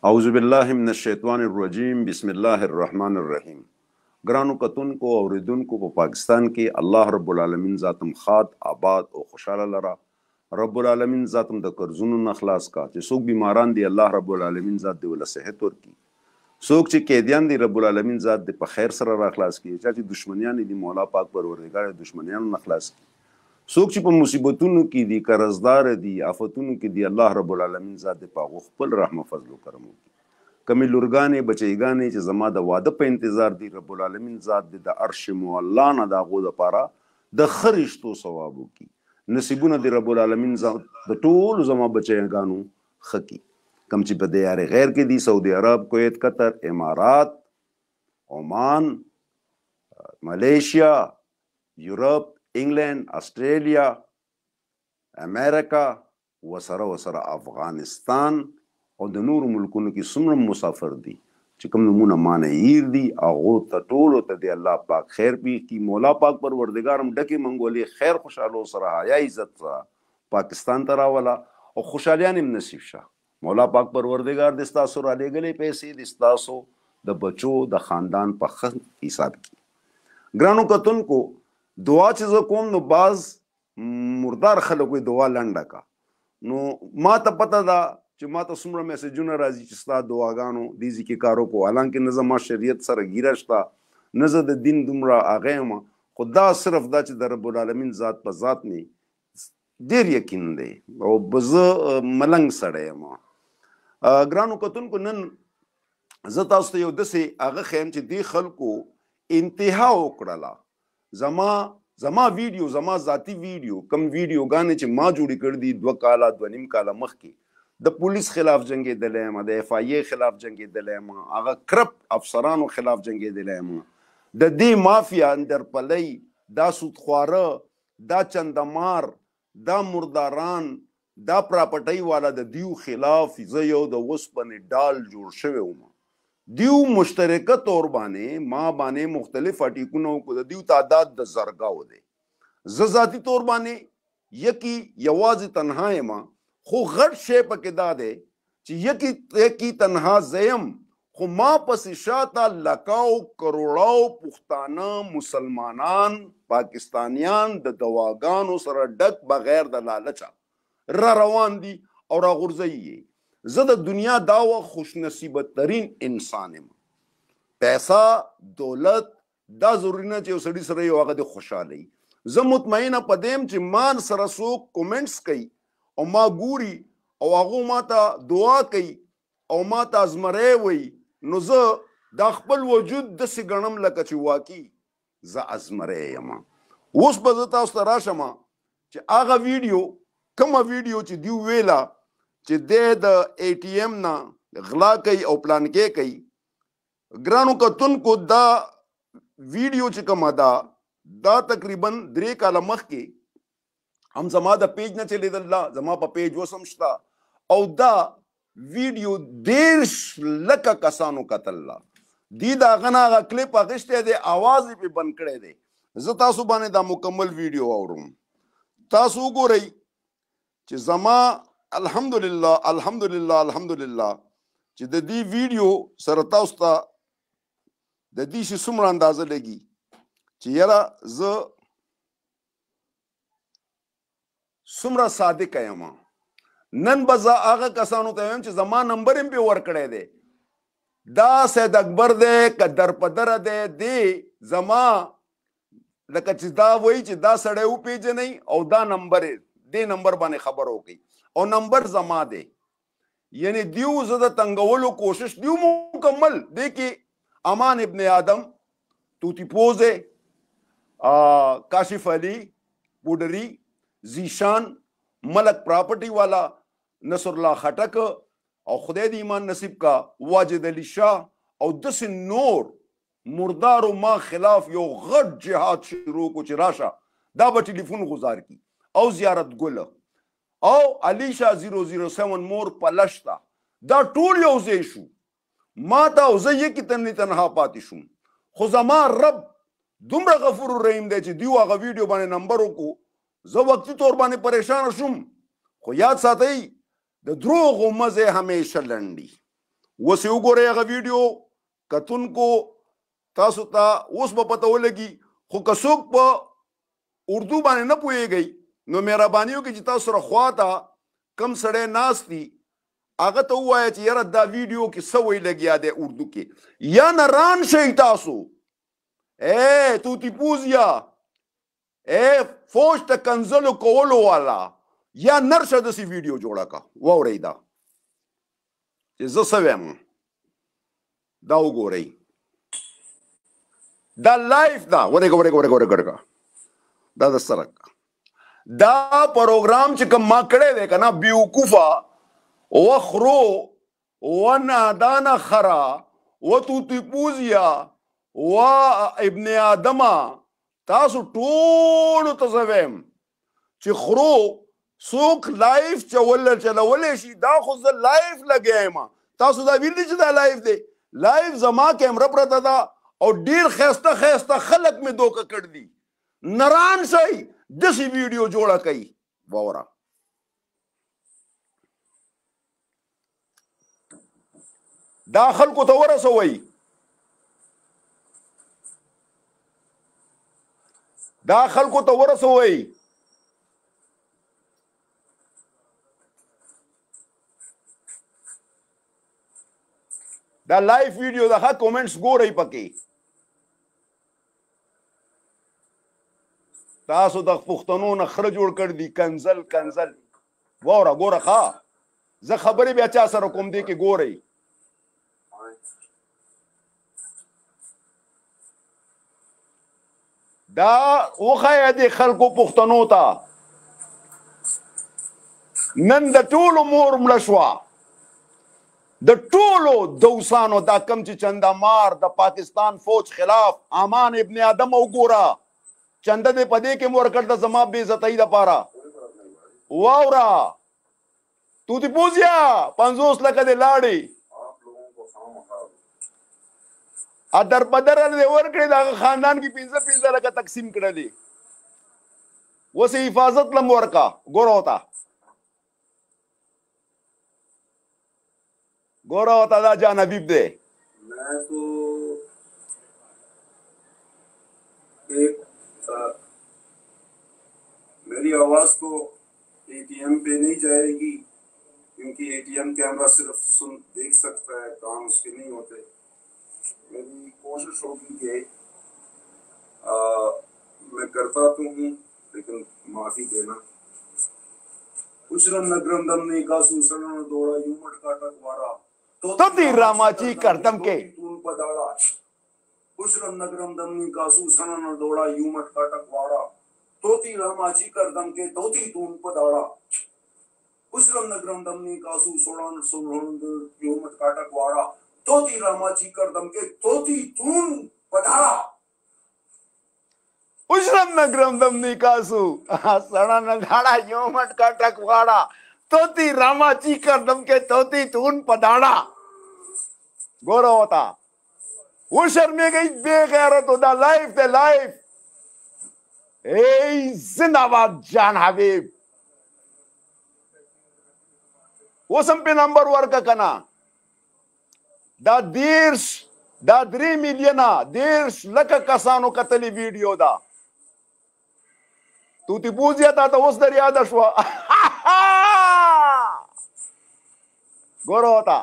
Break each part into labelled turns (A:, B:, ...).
A: اعوذ باللہ من الشیطان الرجیم بسم اللہ الرحمن الرحیم. ګرانو کتونکو او اوریدونکو په پاکستان کې الله رب العالمین ذاتم خاد آباد او خوشاله لرا. رب العالمین ذاتم د قرضونو نه خلاص کا. چې څوک بیماران دي الله رب العالمین ذات دی ول صحت ورکي. څوک چې قیدیان دي رب العالمین ذات دی په خیر سره را خلاص کی. چې دشمنیان دي مولا پاک پروردگار دشمنیان نه خلاص کی. څوک چې په مصیبتونو کې دي قرضدار دي آفتونو کې دي الله رب العالمین ذات دی په خپل رحم او فضل او کرم وکړي. کمی لورګانې بچیګانې چې زما د واده په انتظار دي رب العالمین ذات دی د عرش مولا نه د هغو دپاره د ښه رشتو ثواب وکړي. نصیبونه د رب العالمین ذات د ټولو زما بچیګانو ښه کړي. کم چې په دیار غیر کې دي سعودي عرب کویت قطر امارات عمان ملیشیا یورپ انګلند استرالیا امریکا وسره افغانستان او د نورو ملکونو کې څومره مسافر دي چې کوم نمونه معنی هیر دي هغو ته ټولو ته دی الله پاک خیر پېښ کړي. مولا پاک پروردګار هم ډکې منګولې خیر خوشحالو سره حیا عزت سره پاکستان ته راوله او خوشحالیان هم نصیب شه. مولا پاک پروردګار د ستاسو رالیږلې پیسې د ستاسو د بچو د خاندان په ښه حساب کې. ګرانو کتونکو دعا چې زه کوم نو بعض مردار خلک وایي دعا لنډه کا. نو ما ته پته ده چې ما ته څومره میسجونه راځي چې ستا دعاګانو دې ځای کې کار وکړو. حالانکې نه زما شریعت سره ګیره شته نه زه د دین دومره هغه یم خو دا صرف دا چې د رب العالمین ذات په ذات مې ډېر یقین دی او زه ملنګ سړی یم. ګرانو کتونکو نن زه تاسو ته یو داسې هغه ښیم چې دې خلکو انتها وکړله. زما ویډیو زما ذاتی ویډیو کم ویډیوګانې چې ما جوړې کړي دي 2 کاله 2.5 کاله مخکې د پولیس خلاف جنګېدلی یم د اف آی اے خلاف جنګېدلی یم هغه کرپټ افسرانو خلاف جنګېدلی یم د دې مافیا اندرپلی دا سودخواره دا چندمار دا مرداران دا پراپرټۍ والا د دیو خلاف زه یو د اوسپنې ډال جوړ شوی وم. دیو مشترکه طور باندې ما باندې مختلف اټیکونه وکړو. د دیو تعداد د زرګاو دی. زه ذاتي طور باندې یوازې تنها یم خو غټ شی پکې دا دی چې یکی تنها زیم خو ما پسې شاته لکاو کروڑاو پښتانه مسلمانان پاکستانیان د دواګانو سره ډک بغیر د لالچه را روان دي او را غورځوي. زه د دنیا دا وخت خوش نصیبه ترین انسان یم. پیسه دولت دا ضروري نه چې یو سړي سره یو هغه د خوشحالۍ. زه مطمئنه په دې یم چې مان سره څوک کومنټس کوي او ما ګوري او هغو ما ته دعا کوي او ما ته ازمری وایي نو زه دا خپل وجود داسې ګڼم لکه چې واقعي زه ازمری یم. اوس به زه تاسو ته راشم چې هغه ویډیو کومه ویډیو چې دیو ویله چې دی د اے ټي ایم نه غلا کوي او پلانکې کوي. ګرانو کتونکو دا ویډیو چې کومه ده دا تقریبا 3 کاله مخکې هم زما د پیج نه چلیدل زما په پیج اوس هم شته او دا ویډیو 10 لکه کسانو کتله. دی د هغه نه هغه کلیپ اخیستی دی اواز یې پرې بند کړی دی. زه تاسو باندې دا مکمل ویډیو اورم. تاسو وګورئ چې زما الحمدلله چې د دې ویډیو سره تاسو ته د دې شي څومره اندازه لګي چې یاره زه څومره صادق یم. نن به زه هغه کسانو ته وایم چې زما نمبر هم پې ورکړی دی. دا سید اکبر دی که درپدره دی زما لکه چې دا وایي چې دا سړی وپېژنئ او دا نمبر دې نمبر باندې خبر وکړئ او نمبر زما دی. یعنی دیو زه د تنګولو کوشش دیو مکمل دی کې امان ابن آدم توتی پوزے کاشف علی پوڈری زیشان ملک پراپرٹی والا نصر اللہ خٹک او خدای دی ایمان نصیب کا واجد علی شاہ او دس نور مردار و ما خلاف یو غټ جهاد شروع کو چې راشه دا به ټلیفون گزار کی او زیارت گل او علی شاه 007 مور پلشتا دا ټول یو ځای شو. ما ته او زه یې تنها پاتې شوم خو زما رب دومره غفور الرحیم دی چې دیو هغه ویډیو باندې نمبر وکړو زه وقتي طور باندې پریشان شوم خو یاد ساتئ د دروغو مزه همیشه لنډي. وسې وګورئ هغه ویډیو کتونکو تاسو ته اوس به پته ولګي. خو که څوک په اردو باندې نه پوهېږئ نو مهرباني وکړئ چې تاسو سره خواته کم سړی ناست دي هغه ته ووایه چې یاره دا ویډیو کې څه وی لګیا دی اردو کې، یا نران شئ تاسو توتی پوزیا فوج ته کنځلو کولو والا یا نرشه داسې ویډیو جوړه کا. واورئ دا چې زه څه وایم، دا وګورئ، دا لایف دا ورګه دا د سره دا پروګرام چې کوم ما کړی دی که نه بیوقوفه و خرو و نادانه خره و توتی پوزیا و ابن آدمه تاسو ټولو ته زه وایم چې خرو څوک لایف چلولی شي دا خو زه لایف لګیا یم. تاسو دا ویل دي چې دا لایف دی؟ لایف زما کیمره پرته ده او ډیر ښایسته ښایسته خلک مې دوکه کړ دي. نران شئ داسې ویډیو جوړه کوي. واوره دا خلکو ته ورسوئ، دا خلکو ته ورسوئ. دا لایف ویډیو دا ښه کومنټس ګورئ پکې. تاسو د پښتنو نه خره جوړ کړ دي کنزل کنزل. واوره ګوره ښه زه خبرې بیا چا سره کوم دی کې ګورئ. دا وښیه دې خلکو پښتنو ته نن د ټولو مور مړه شوه، د ټولو دوسانو دا کم چې چندامار د پاکستان فوج خلاف امان ابن آدم وګوره چنده دې په دې کې مو ورکړ د زما بې عزتۍ دپاره. واوره توتی پوزیا 50 لکه دې لاړې ادر بدر دې ورکړې د هغه خاندان کې 15 لکه تقسیم کړلې. اوس یې حفاظت لم ورکا ګوره وته گورا ہوتا دا جان حبیب دے.
B: میں تو ایک میری آواز کو ATM پہ نہیں جائے گی کیونکہ ATM کیمرہ صرف دیکھ سکتا ہے، کام اس کے نہیں ہوتے. میری کوشش ہوگی کہ میں کرتا تو ہوں لیکن معافی دینا. उशरन नगरम दम ने कासू सणन दोड़ा यूमट काटक वारा
A: तो ती रामाची करतम के
B: तून पदाड़ा. उशरन नगरम दम ने कासू सणन दोड़ा यूमट काटक वारा तोती रामाची करदम के तोती तून पदाड़ा. उशरन नगरम दम ने कासू सोड़न सोड़न यूमट काटक वारा तोती रामाची करदम के तोती तून पदाड़ा.
A: उशरम नगरम दमनी कासू सड़ा नगाड़ा योमट का टकवाड़ा तोती रामाची कर दम के तोती तून पदाड़ा. गोरा होता उशर में गई बेगैरत होता लाइफ दे लाइफ. ए जिंदाबाद जान हबीब वो सम पे नंबर वर्क कना दा देर्स दा 3 मिलियना देर्स लका कसानो कतली वीडियो दा توتی پوزیا تا ته اوس در یاده شوه. ګوره وته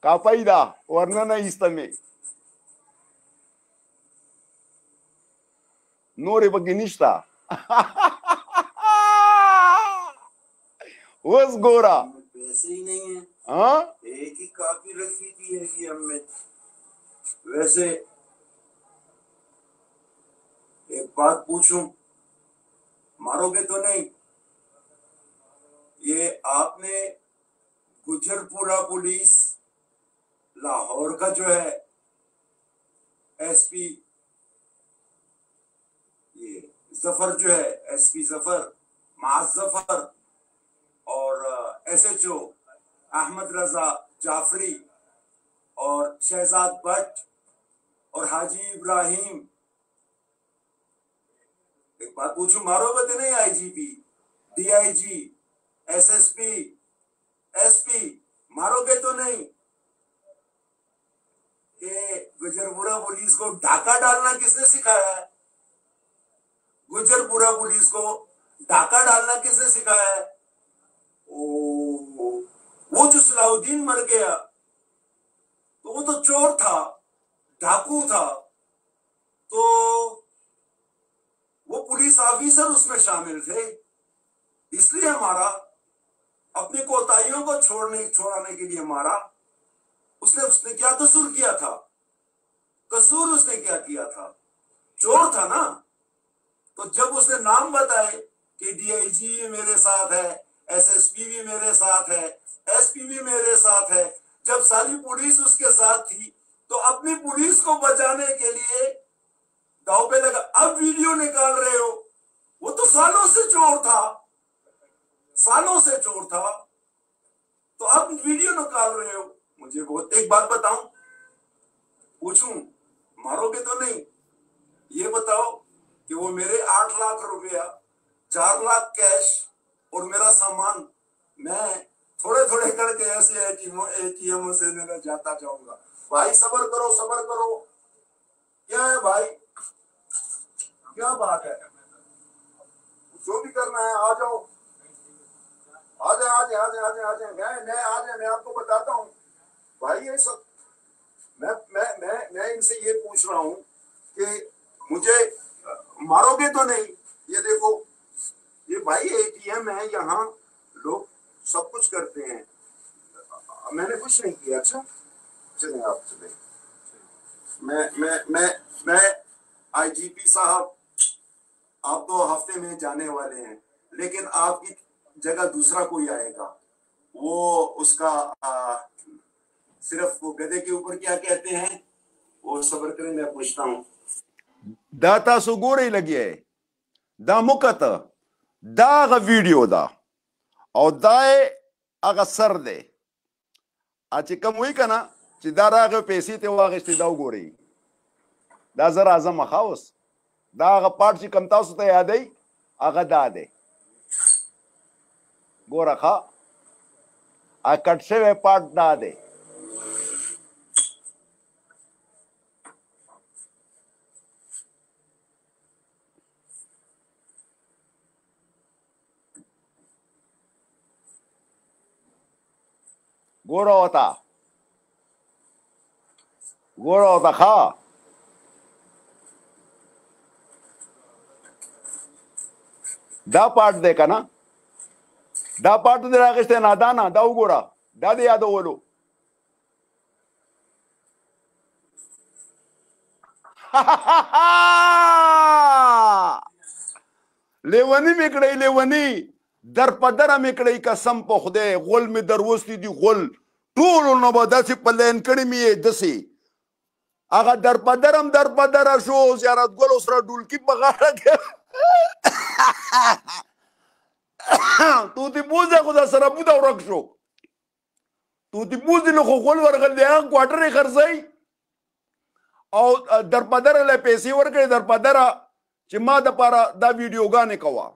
A: کاپۍ ده ورننه ایسته مې نورې پکې نشته. اوس ګوره
B: पैसे ही नहीं है, एक ही कापी रखी थी ATM में. वैसे एक बात पूछूं, मारोगे तो नहीं? ये आपने गुजरपुरा पुलिस लाहौर का जो है SP ये जफर जो है SP जफर माज जफर और SHO अहमद रजा जाफरी और शहजाद भट्ट और हाजी इब्राहिम, एक बात पूछूं, मारोगे तो नहीं? IGP DIG SSP SP मारोगे तो नहीं? कि गुजरपुरा पुलिस को डाका डालना किसने सिखाया है? गुजरपुरा पुलिस को डाका डालना किसने सिखाया है? वो जो सलाउद्दीन मर गया तो वो तो चोर था, डाकू था, तो वो पुलिस ऑफिसर उसमें शामिल थे। इसलिए हमारा अपनी कोताहियों को छोड़ाने के लिए मारा। उसने क्या कसूर किया था? कसूर उसने क्या किया था? चोर था ना। तो जब उसने नाम बताए कि डीआईजी मेरे साथ है, एसएसपी भी मेरे साथ है, एसपी भी मेरे साथ है, जब सारी पुलिस उसके साथ थी तो अपनी पुलिस को बचाने के लिए दाव पे लगा। अब वीडियो निकाल रहे हो, वो तो सालों से चोर था, सालों से चोर था, तो अब वीडियो निकाल रहे हो। मुझे बहुत एक बात बताऊं, पूछूं, मारोगे तो नहीं? ये बताओ कि वो मेरे 8 लाख रुपया, 4 लाख कैश और मेरा सामान मैं थोड़े थोड़े करके ऐसे एटीएम से मैं जाता जाऊंगा। भाई सब्र करो, सब्र करो। क्या है भाई, क्या बात है? जो भी करना है आ जाओ, आ जाए आ जाए आ जाए आ जाए आ जाए मैं आ जाए। मैं आपको बताता हूँ भाई, ये सब मैं इनसे ये पूछ रहा हूँ कि मुझे मारोगे तो नहीं? ये देखो, ये भाई एटीएम है, यहाँ लोग सब कुछ करते हैं, मैंने कुछ नहीं किया। अच्छा चले आप चले। मैं आईजीपी साहब, आप तो हफ्ते में जाने वाले हैं, लेकिन आपकी जगह दूसरा कोई आएगा, वो उसका सिर्फ वो गधे के ऊपर क्या कहते हैं, वो सब्र करें, मैं पूछता हूँ।
A: दाता सुगोरे लगी है दा मुकत दा वीडियो दा और दाए अगर सर दे आज कम हुई का ना चिदारा के पैसे ते वागस्ती दा गोरी दा जरा आजम खाओस दा अगर पार्ट ची कमता उसते याद है अगर दा दे गोरा खा आ कट से वे पार्ट दा दे गोरा होता खा दा पार्ट देखा ना दा पार्ट दे रागस्ते ना दाना दा उगोरा दा दे याद बोलो लेवनी मिकड़ई लेवनी दर पदर मिकड़ई कसम पे खुदे गोल में दरवस्ती दी गोल टूल नबदा से पलेन कड़ी में दसी आगा दर पदर शो यार गोल उसरा डुल की बगाड़ा के तू ती पूजा खुदा सरा बुदा रखशो तू ती पूजी लो गोल वर्गल दे क्वार्टर खर्चाई और दर पदर ले पैसे वर्गे दर पदर चिमा द पारा दा वीडियो गाने कवा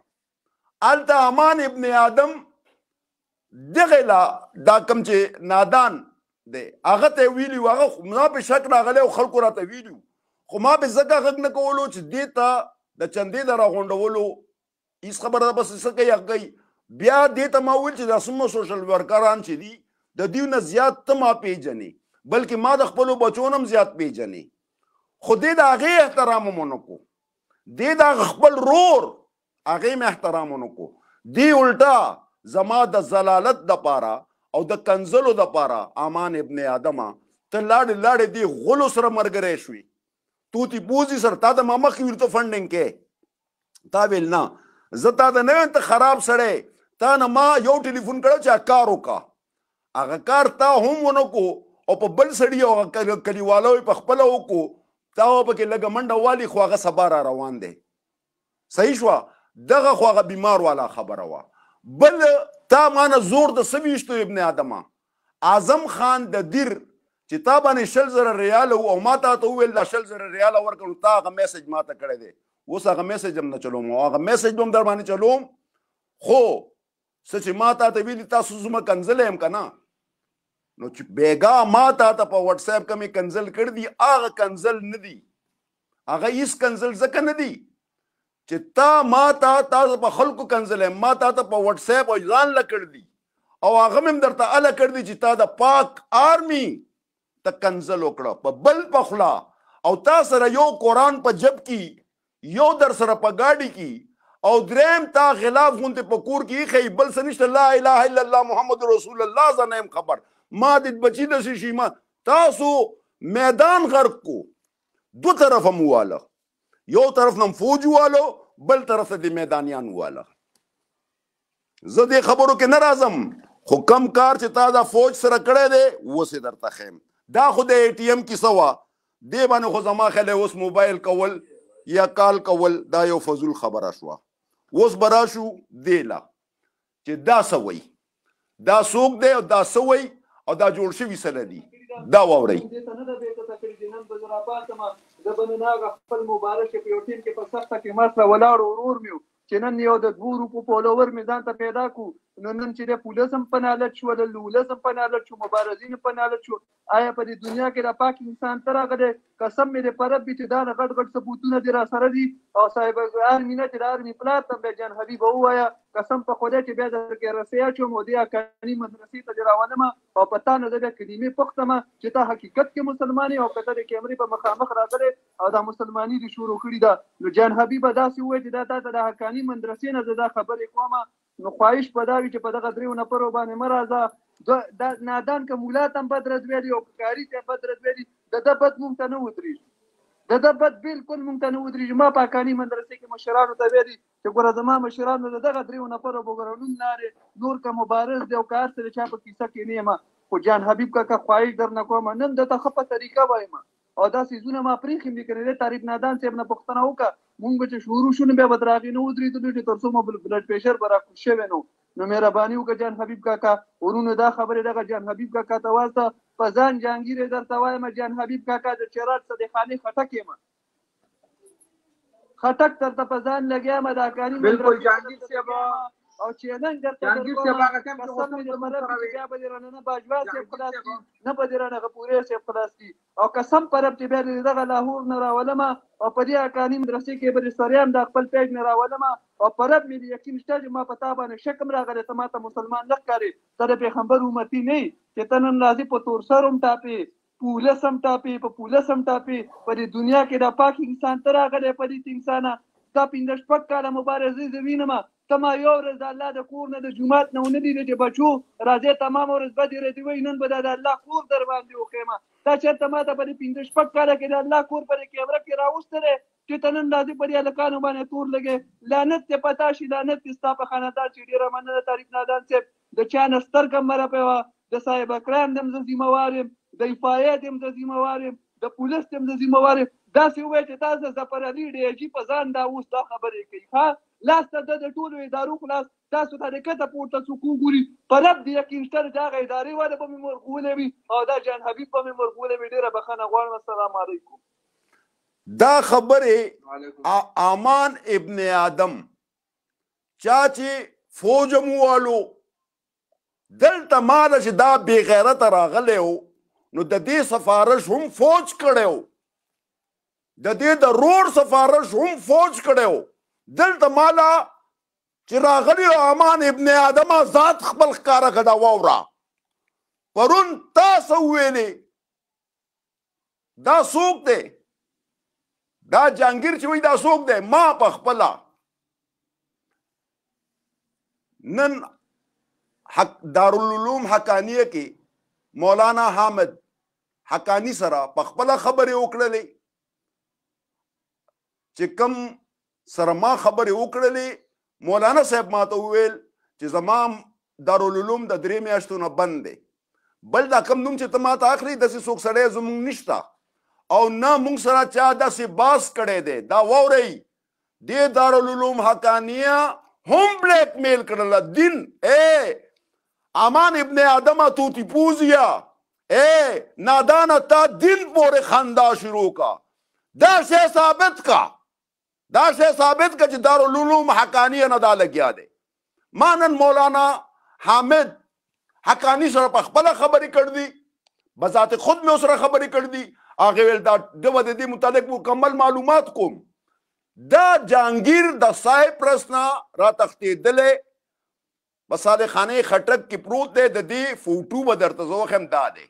A: अलता अमान इब्ने आदम दगला दा कमचे नादान दे आगते वीडियो आगा खुमा पे शक रागले खलको राते वीडियो खुमा पे जका गग न कोलो च देता द चंदे दरा गोंडवलो इस खबर बस सके या गई बिया देता माउल च दसमो सोशल वर्करान च दी द दिव न ज्यादा तमा पे जने बल्कि मा द खपलो बचोनम ज्यादा पे जने खुदे दा आगे एहतराम मोनको दे दा खपल रोर आगे में एहतराम उनको दी उल्टा जमा द जलालत द पारा और द कंजलो द पारा आमान इब्ने आदमा त लाड़े दी गुलो सर मरगरे शुई तू ती पूजी सर ता द मामा की तो फंडिंग के ताबिल ना जता द नवे त खराब सड़े ता न मा यो टेलीफोन करो चा कारो का आगा कार ता हम उनको और प बल सड़ी और कली वालों प खपलो को ता वो के लगा मंडा वाली ख्वागा सबारा रवान दे सही शवा दगा ख्वागा बीमार वाला खबर हुआ बल ता माना जोर द सवीश तो इब्ने आदमा आजम खान द दिर चिताबा ने शल जरा रियाल और माता तो वेल शल जरा रियाल और कर ता का मैसेज माता करे दे वो सा का मैसेज हम न चलो मो का मैसेज बम दरबानी चलो खो सच माता ते भी ता सुजुमा कंजले हम कना نو چې بیګا ما ته په واتس اپ کې مې کنزل کړ دي هغه کنزل نه دي، هغه هیڅ کنزل ځکه نه دي چې تا ما ته په خلکو کنزل ما ته په واتس اپ او ځان له کړ دي او هغه مې درته اله کړ دي چې تا د پاک آرمي ته کنزل وکړه په بل پخلا او تا سره یو قرآن په جب کې یو در سره په گاډي کې او دریم تا خلاف غونته په کور کې خی بل سنشت لا اله الا الله محمد رسول الله زنیم خبر ما د بچی د شیما تاسو میدان غرق کو دو طرف مواله یو طرف نم فوج والو بل طرف د میدانیان واله زه دې خبرو کې ناراضم خو کم کار چې تا دا فوج سره کړی دی اوس یې درته ښیم دا خو د اے ټي ایم کیسه وه دې باندې خو زما خیال اوس موبایل کول یا کال کول دا یو فضول خبره شوه اوس به راشو دې له چې دا څه وایي دا څوک دی او دا څه وایي او دا جوړ شوي څه نه دي دا واورئ
C: د بنناغه خپل مبارک په یو ټیم کې په سخته کې ما سره ولاړ ورور مې چې نن یو د 2 روپو فالوور مې ځان ته پیدا کو نو نن چې د پولیس هم په نالت شو د لولس هم په نالت شو مبارزین په نالت شو آیا په دې دنیا کې د پاک انسان تر هغه دی قسم مې د پرب چې دا غټ غټ ثبوتونه دي را سره دي او صاحب آرمي نه چې د آرمي پلار ته به جان حبیب ووایا قسم په خدای چې بیا درکې رسیا چوم او د اکاډمي مدرسې ته روانم او پتا نه ده کلمې پختمه چې ته حقیقت کې مسلمانې او کته د کیمرې په مخامخ راغلي او دا مسلمانی دي شروع کړی دا نو جان حبیب داسې وایي چې دا ته د حقانی مدرسې نه دا خبرې کومه نو خواهش په دا وي چې په دغه دریو نفرو باندې مه راځه دا نادان که مولا ته هم بد رد ویلي او که کاري ته هم بد رد ویلي د ده بد مونږ ته نه ودرېږي د ده بد بالکل مونږ ته نه ودرېږي ما په حقاني مدرسې کې مشرانو ته ویلي چې ګوره زما مشرانو د دغه دریو نفرو به ګوره نوم لارې نور که مبارز دی او که هر څه د چا په کیسه کې نه یم خو جان حبیب کاکا خواهش درنه کوم نن درته ښه په طریقه وایم او دا سیزونه ما پرېښیم دي که نه تعریف نادان صاحب نه پوښتنه وکړه مونږ به چې شروع شو نو بیا به تر هغې نه ودرېدلو چې تر څو مو بلډ پریشر به راکوز شوی نو مهرباني وکړه جان حبیب کاکا ورونو دا خبرې دغه جان حبیب کاکا ته واسطه په ځان جهانګیر یې درته وایم جان حبیب کاکا د چراټ صدیقاني خټک یم خټک درته په ځان لګیا یم د حقاني
D: بالکل جهانګیر صاحب
C: او چې نن درته
D: جهانګیر صاحب هغه ټایم کې
C: قسم دې مرب چې بیا به دې رانه نه باجوا صاحب خلاص کي نه به دې رانه غپورې صاحب خلاص کي او قسم پرب چې بیا دې دغه لاهور نه راولم او په دې حقاني مدرسې کې به دې سریام د خپل پیج نه راولم او پرب مې یقین شته چې ما په تا باندې شک راغلی ته ما ته مسلمان نه ښکارې ته د پیغمبر امتي نه چې ته نن راځې په تور سر هم ټاپې پولیس هم ټاپې په پولیس هم ټاپې په دې دنیا کې د پاک انسان ته راغلی په دې انسانه تا 15 کاله مبارزې زه وینم ته ما یو ورځ د الله د کور نه د جومات نه ونه دي چې بچو راځې تمام ورځ به دې ردي وایي نن به د الله کور در باندې وښیم دا چېرته ما ته په دې 15 کاله کې د الله کور په دې کیمره کې راوستلی چې ته نن راځې په دې هلکانو باندې تور لګې لعنت دې په تا شي لعنت دې ستا په خاندان چې ډېره مننه تعریف نادان صاحب د چا نه سترګه مه رپوه د صاحب اکرام دې هم زه ذمهوار یم د حفاظت دې هم زه ذمهوار یم د پولیس دې هم زه ذمهوار یم داسې ووایه چې تاسو ظفر علي ډي په ځان دا اوس دا خبرې کوي ها لاس ته د ټولو ادارو خلاص تاسو ته د کته پورته څوک وګوري په رب دې یقین شته چې هغه ادارې والا به مې مرغولې وي او دا جان حبیب به مې مرغولې وي ډېره بخښنه غواړم السلام علیکم
A: دا خبرې امان ابن آدم چا چې فوج موالو دلته ماله چې دا بې غیرته راغلی و نو د دې سفارش هم فوج کړی و د دې د روډ سفارش هم فوج کړی و دلته مالا چې راغلی امان ابن آدم ذات خپل ښکاره کړه دا واوره پرون تاسو ویلې دا څوک دی دا جهانګیر چې وایي دا څوک دی ما په خپله نن دارالعلوم حقانیه کې مولانا حامد حقانی سره په خپله خبرې وکړلې چې کم سره ما خبرې وکړلې مولانا صاحب ما ته وویل چې زما دارالعلوم د 3 میاشتو نه بند دی بل دا کم نوم چې ته ما ته اخلي داسې څوک سړی زموږ نشته او نه موږ سره چا داسې باس کړی دی دا واورئ دې دارالعلوم حقانیه هم بلیک میل کړله دین امان ابن آدم توتی پوزیا نادانه تا دین پورې خندا شروع کا دا شی ثابت کا چې دارالعلوم حقانیه نه دا لګیا دی ما نن مولانا حامد حقانی سره په خپل خبرې کړ دي بذات خود مې سره خبرې کړ دي هغه ویل دا د دې متعلق مکمل معلومات کوم دا جهانگیر د سایپرس نه را تښتېدلی په صالح خانه خټک کې پروت دی د دې فوټو به درته زه وښیم دا دی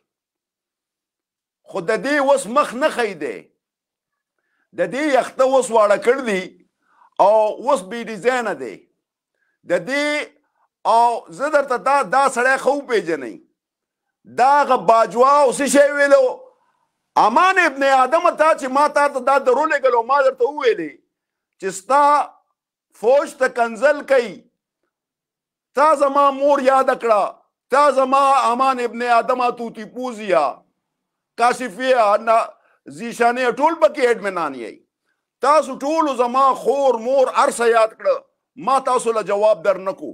A: خو د دې اوس مخ نه ښی دی د دې یخته اوس واړه کړ دي او اوس بې ډیزاینه دی د دې او زه درته دا سړی ښه وپېژنئ دا هغه باجوا او څه شی ویلو امان ابن آدم تا چې ما تا ته دا درو لېږلو ما درته وویلې چې ستا فوج ته کنزل کوي تا زما مور یاد کړه تا زما امان ابن آدم توتی پوزیا کاشفیه زیشانه ټول پکې اډمنان یې تاسو ټول زما خور مور ارسه یاد کړه ما تاسو له جواب در نکو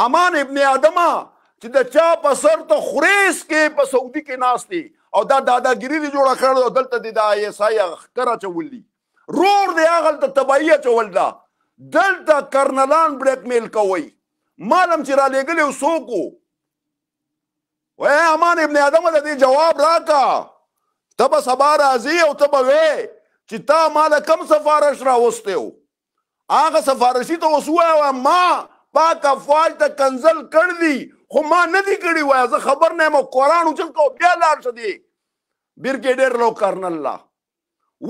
A: امان ابن آدم چې د چا په سر ته خریس کې په سعودي کې ناست دی او دا داداګیري دی جوړه کړې او دلته دی د آی اس آی ښکر اچول دي رور دی هغلته تباهي اچول ده دلته کرنلان بریک میل کوئ مالم چې را لېږلی و څوک و وای امان ابن آدم د دې جواب راکا ته به سبا راځي او ته به وې چې تا ماله کم سفارش راوستی و هغه سفارشي ته اوس ووایه ما پاک افواج ته کنزل کړ دي خو ما نه دي کړي وایه زه خبر نه یم او قرآن اوچت کو بیا لاړ شه دی برګیډیر لو کرنل لا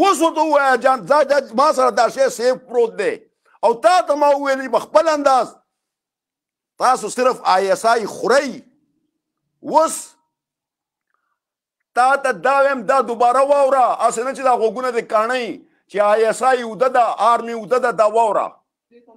A: اوس ورته ووایه جان ما سره دا شی سیف پروت دی او تا ته ما وویلي په خپل انداز تاسو صرف آی اس آی خورئ اوس تا ته دا ویم دا دوباره واوره هسې نه چې دا غوږونه دې کاڼئ چې آی اس آی اوده ده آرمي اوده ده دا واوره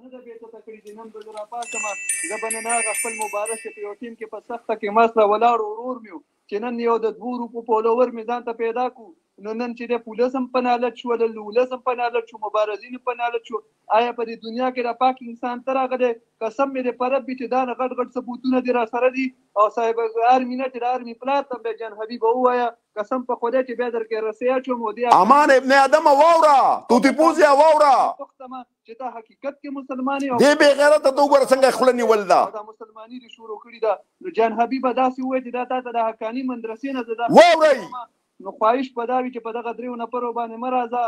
C: نه ده بېرته کړي دي نن به زه راپاڅم زه به نن هغه خپل مبارک چې په یو ټیم کې په سخته کې ما سره ولاړ ورور مې و چې نن یو د 2 روپو فالوور مې ځان ته پیدا کړو نو نن چې دی پولیس هم په نالت شول لولس هم په نالت شو مبارزین په نالت شو آیا په دې دنیا کې د پاک انسان تر هغه دی قسم مې دی په رب چې دا نه غټ غټ ثبوتونه دي را سره دي او صاحب آرمي نه چې د آرمي پلار ته به جان حبیب ووایه قسم په خدای چې بیا درکې رسۍ اچوم او دی
A: امان ابن آدم واوره توتی پوزیا واوره
C: چې دا حقیقت کې مسلمانې او
A: دې بې غیرته ته وګوره څنګه خوله نیول ده
C: دا مسلماني دې شروع کړې ده نو جان حبیب داسې ووایي چې دا تا ته د حقاني مدرسې نه زه
A: واورئ
C: نو خواهش په دا وي چې په دغه 3 نفرو باندې مه راځه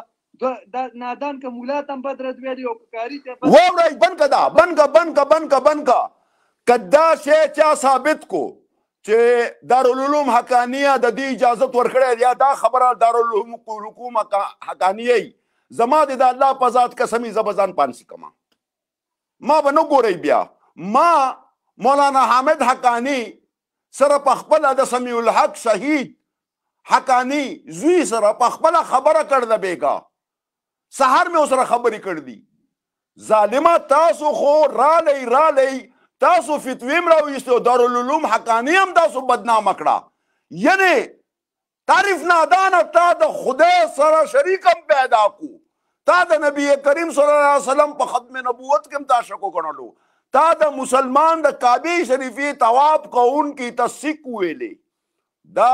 C: دا نادان که مولا ته هم بد رد ویلي او که کاري ته
A: واورئ بند که دا بند که که دا شی چا ثابت کو چې دارالعلوم حقانیه د دې اجازت ورکړی یا دا خبره دارالعلوم حقانیه زما د الله په ذات قسمي زه به ځان پانسي کما ما به نه ګورئ بیا ما مولانا حامد حقانی سره په خپله د سمیع الحق شهید حقانی زوی سره په خپله خبره کړ ده بیګا سهار مې ورسره خبرې کړ دي ظالمه تاسو خو رالی تاسو فتوی هم راویستو دارالعلوم حقانی هم تاسو بدنامه کړه یعنی تعریف نادانه تا د خدای سره شریک هم پیدا کو تا د نبی کریم صلی الله علیه وسلم په ختم نبوت کې هم تا شکو ګڼلو تا د مسلمان د کعبه شریفې طواف کوونکي ته سیک ویلې دا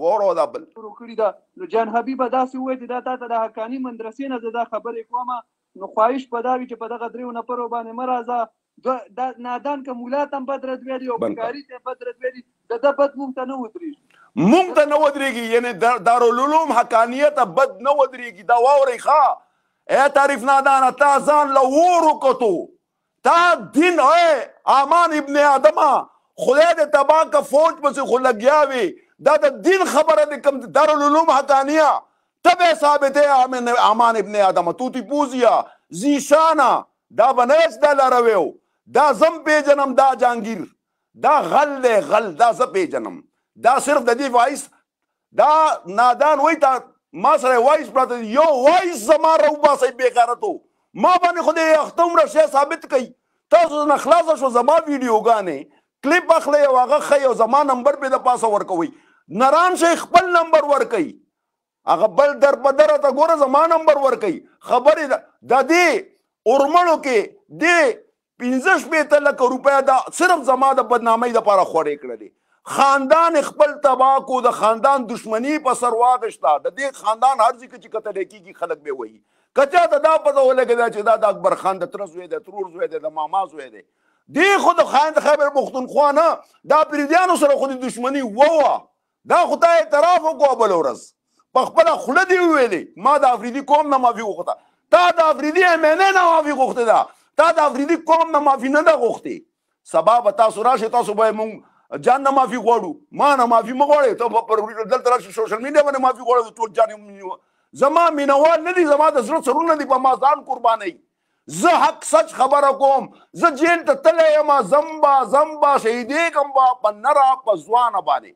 A: وورو دا بل
C: شروع کړي ده نو جان حبیب داسې ووایي چې دا تا ته د حقاني مدرسې نه زه دا خبرې کوم نو خواهش په دا وي چې په دغه 3 نفرو باندې مه راځه دا نادان که مولا ته هم بد رد ویلي او که کاري ته بد رد ویلي د ده بد مونږ ته نه ودرېږي
A: مونږ ته نه ودرېږي یعنې دارالعلوم حقانیه ته بد نه ودرېږي دا واورئ ښه ای تعریف نادانه تا ځان له اور وکتو تا دین امان ابن آدمه خدای دې تباه که فوج پسې خو لګیا وي دا د دین خبره د کوم دارالعلوم حقانیه ته به ثابتې امان ابن آدمه توتی پوزیا زیشانه دا بنیس دا لارویو دا زم پیجنم دا جانگیر دا غل دے غل دا زم پیجنم دا صرف دا دی وائس دا نادان وی تا ما سر وائس پراتا دی یو وائس زمان رو باسی بیغارتو ما بانی خود اختم را شیع ثابت کئی تا سوزن اخلاص شو زمان ویڈیو گانے کلپ اخلی و آغا خی و زمان نمبر پی دا پاسا ورکوی نران شیخ پل نمبر ورکوی آغا بل در پدر تا گورا زمان نمبر ورکوی خبری دا دی ارمنو کې دی 15 لک روپیا دا صرف زما د بدنامۍ دپاره خوړې کړلې خاندان خپل تباه کو د خاندان دشمنی په سر واغشته د دې خاندان هر ځای کې چې کتلی کېږي خلک به وایي که چاته دا پته ولګېده چې دا د اکبر خان د تره زوی دی ترور زوی دی د ماما زوی دی دی خو د خاین خیبر پښتونخوا نه دا پردیانو سره خو د دشمني ووه دا خو تا اعتراف وکړو بله ورځ په خپله خوله دې وویلې ما د افریدي قوم نه معافي غوښته تا د افریدي MNA نه معافي غوښتې ده تا د افریدي قوم نه معافي نه ده غوښتې سبا به تاسو راشئ تاسو به مونږ جان نه معافي غواړو ما نه معافي مه غواړئ ته دلته راشئ سوشل میډیا باندې معافي غواړئ ټول جان زما مینوال نه دي زما د زړه سرونه دي په ما ځان قربانوي زه حق سچ خبره کوم زه جیل ته تللی یم زمبا شهیدېږم به په نره په ځوانه باندې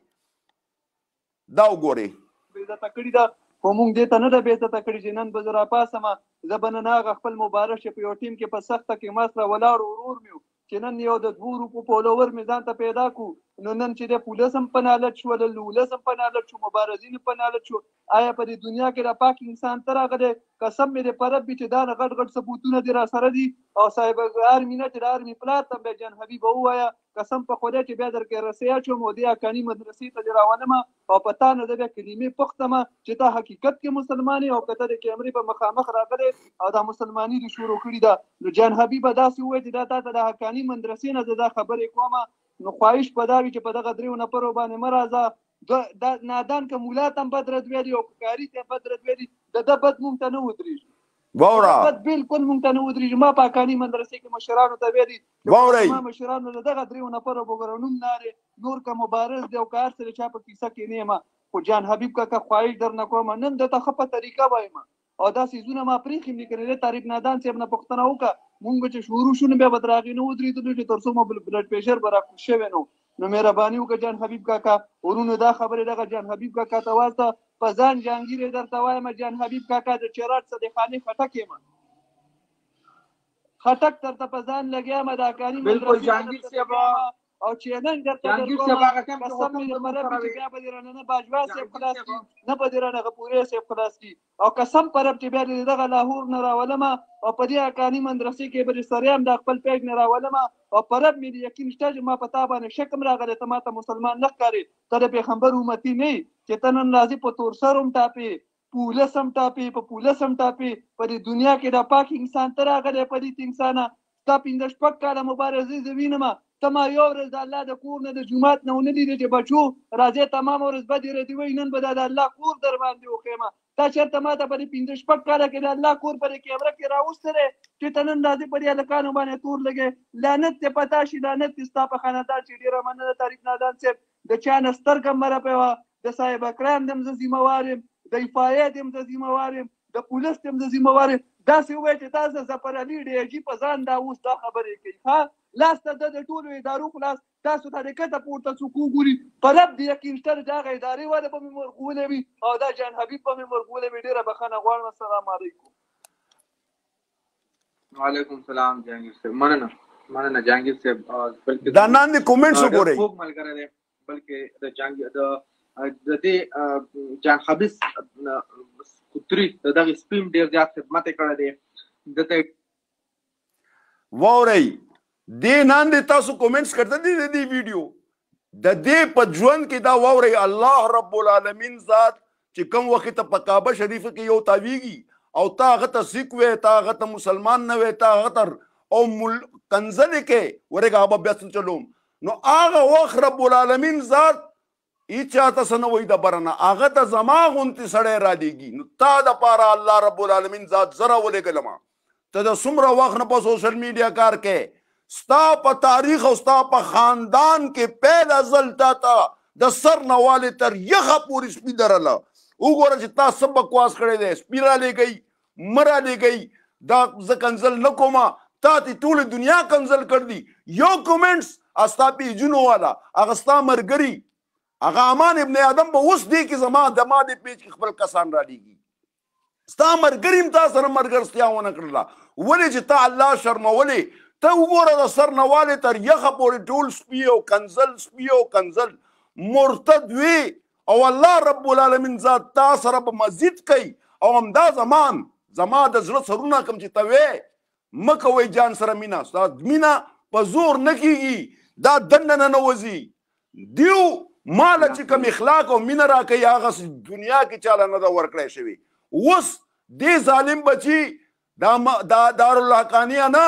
A: دا وګورئ
C: بېعزته کړې ده خو موږ دې ته نه ده بېعزته کړې چې نن به زه راپاڅمه زه به نن هغه خپل مبارک په یو ټیم کې په سخته کې ما سره ولاړ ورور مې و چې نن یو د 2 روپو فالوور مې ځان ته پیدا کړو نو نن چې د پولیس هم په نالت شو د لولس هم په نالت شو مبارزین په نالت شو آیا په دې دنیا کې د پاک انسان تر هغه دی قسم مې د پرب چې دا غټ غټ ثبوتونه دي را سره دي او صاحب آرمي نه چې د آرمي پلار ته به جان حبیب ووایه قسم په خدای چې بیا درکې رسیا شوم او دې حقاني مدرسې ته دې راولمه او په تا نه د بیا کلمې پوښتمه چې تا حقیقت کې مسلمان یې او که ته د کیمرې په مخامخ راغلی او دا مسلماني دې شروع کړې ده نو جان حبیبه داسې ووایي چې دا تا ته د حقاني مدرسې نه زه دا خبرې کومه نو خواهش په دا وي چې په دغه 3 نفرو باندې مه راځه دا نادان که مولا ته هم بد رد ویلي او که کاري ته بد رد ویلي د ده بد مونږ ته نه ودرېږي
A: واوره
C: بد بالکل مونږ ته نه ودرېږي ما په حقاني مدرسې کې مشرانو ته ویلي
A: واورئ
C: ما مشرانو د دغه 3 نفرو وګوره نوم نارې نور که مبارز دی او که هر څه د چا په کیسه کې نه یم خو جان حبیب کاکا خواهش درنه کوم نن درته ښه په طریقه وایم او دا څیزونه ما پرېښي مې کنې د طارق نادان صاحب نه پوښتنه وکړه مونږ به چې شروع شو نو بیا به تر هغې نه ودرېدلو چې تر څو مو بلډ پریشر به راکوز شوی نو مهرباني وکړه جان حبیب کاکا ورونو دا خبرې دغه جان حبیب کاکا ته واسطه په ځان جهانګیر یې درته وایم جان حبیب کاکا د چراټ صدیقاني خټک یم خټک درته په ځان لګیا یم د حقاني
D: بالکل جهانګیر صاحب
C: او چې نن درته
D: جهانګیر صاحب هغه ټایم کې
C: قسم مې د مرب چې بیا به دې رانه نه باجوا صاحب خلاص کړي نه به دې رانه غفورې صاحب خلاص کړي او قسم په رب چې بیا دې دغه لاهور نه راولمه او په دې حقاني مدرسې کې به دې سره هم د خپل پیج نه راولمه او په رب مې یقین شته چې ما په تا باندې شک هم راغلی ته ما ته مسلمان نه ښکارې ته د پیغمبر امتي نه یې چې ته نن راځې په تور سر هم ټاپې پولس هم ټاپې په پولس هم ټاپې په دې دنیا کې د پاک انسان ته راغلی په دې انسانه ستا 15 کاله مبارزې زه وینمه ته ما یو ورځ د الله د کور نه د جومات نه ونه لیدې چې بچو راځې تمام ورځ به دې ردي وایي نن به د الله کور در باندې وښیمه تا چېرته ما ته په دې 15 کاله کې د الله کور په دې کیمره کې راوستی دی چې ته نن راځې په دې هلکانو باندې تور لګې لعنت دې په تا شي لعنت دې ستا په خاندان چې ډېره مننه طارق نادان صاحب د چا نه سترګه مه رپوه د صاحب اکرام دې هم زه ذمهوار یم د افایې دې هم زه ذمهوار یم د پولیس دې هم زه ذمهوار یم داسې ووایه چې تاسو ظفر علي ډي جي په ځان دا اوس دا خبرې کوي ها لاس ته د ټولو ادارو خلاص تاسو ته د کته پورته څوک وګوري په رب د یقین شته د هغه ادارې والا به مې مرغولی وي او دا جان حبیب به مې مرغولی وي ډېره بخښنه غواړم السلام علیکم
D: وعلیکم السلام جهانګیر صاحب مننه جهانګیر صاحب بلکې
A: دا لاندې کومنټس وګورئ
D: خوب ملګری دی بلکې د جهانګیر د دې جان حبیب کوتري دغه سپیم ډېر زیات خدمت یې کړی دی دته
A: واورئ دې لاندې تاسو کومنټس کړته دي د دې ویډیو د دې په ژوند کې دا واورئ الله رب العالمین ذات چې کوم وخت ته په کعبه شریفه کې یو تاویږي او تا هغه ته سیک وې تا هغه ته مسلمان نه وې تا هغه ته او کنځلې کې ورګه به بیا څه چلوم نو هغه وخت رب العالمین ذات هیچا ته څه نه وایي د بره نه هغه ته زما غوندې سړی رالیږي نو تا دپاره الله رب العالمین ذات زه راولېږلمه ته د څومره وخت نه په سوشل میډیا کار کې ستا په تاریخ او ستا په خاندان کې پیل ازل تا ته د سر نه والې تر یخه پورې سپي درله وګوره چې تا څه بکواس کړی دی سپي رالیږئ مه رالیږئ دا زه کنځل نه کومه تا ته ټولې دنیا کنځل کړ دي یو کومنټس ستا پیجونو والا هغه ستا ملګري هغه امان ابن آدم به اوس دی کې زما د ما د پیج کې خپل کسان رالیږي ستا ملګري هم تا سره ملګرتیا ونه کړله ولې چې تا الله شرمولې ته وګوره د سر نه والې تر یخه پورې ټول سپي او کنځل مرتد وي او الله رب العالمین ذات تا سره به مزید کوي او همدا زما د زړه سرونه کوم چې ته وې مه کوئ جان سره مینه ستا مینه په زور نه کېږي دا دننه ننوځي دیو ماله چې کوم اخلاق او مینه راکوي هغه دنیا کې چاله نه ده ورکړی شوي اوس دې ظالم بچي دا دارالحقانیه نه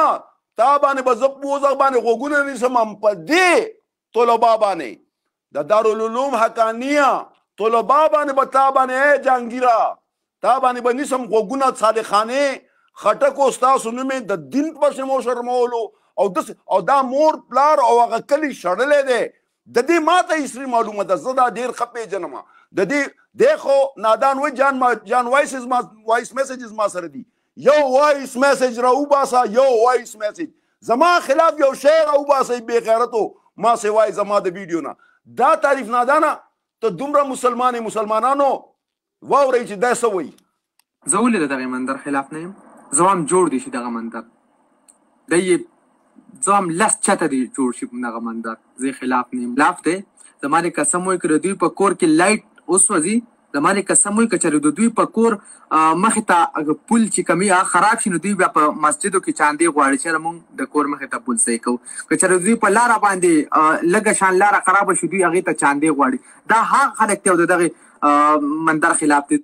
A: تا باندې به زه پوزغ باندې غوږونه نیسم په دې طلبا باندې د دارالعلوم حقانیه طلبا باندې به تا باندې جهانګیره تا باندې به نیسم غوږونه صادقانه خټکو ستاسو نومې د دین پسې مو شرمولو او دا مور پلار او هغه کلی شړلی دی د دې ماته هیڅ معلومه ده زه دا ډېر ښه پېژنم د دې خو نادان وایي جان وایس میسیجز ما سره دي یو وایس میسیج راوباسه یو وایس میسیج زما خلاف یو شی راوباسئ بې غیرتو ما سوای زما د ویډیو نه دا تعریف نادانه ته دومره مسلمانانو واورئ چې دا څه وایي
E: زه ولې د دغې منظر خلاف نه یم زه هم جوړ دی شي دغه منظر دی یې زه هم لس چته دی جوړ شي دغه منظر زه یې خلاف نه یم خلاف دی زما د قسم وایي که د دوی په کور کې لایټ وسوځي زما د قسم وایي که چېرې د دوی په کور مخې ته پل چې کوم خراب شي نو دوی بیا په مسجدو کې چاندې غواړي چې موږ د کور مخې ته پل صحیح کوو که چېرې دوی په لاره باندې لږه شان لاره خرابه شي دوی هغې ته چاندې غواړي دا هغه خلک دی او د دغې منظر خلاف دی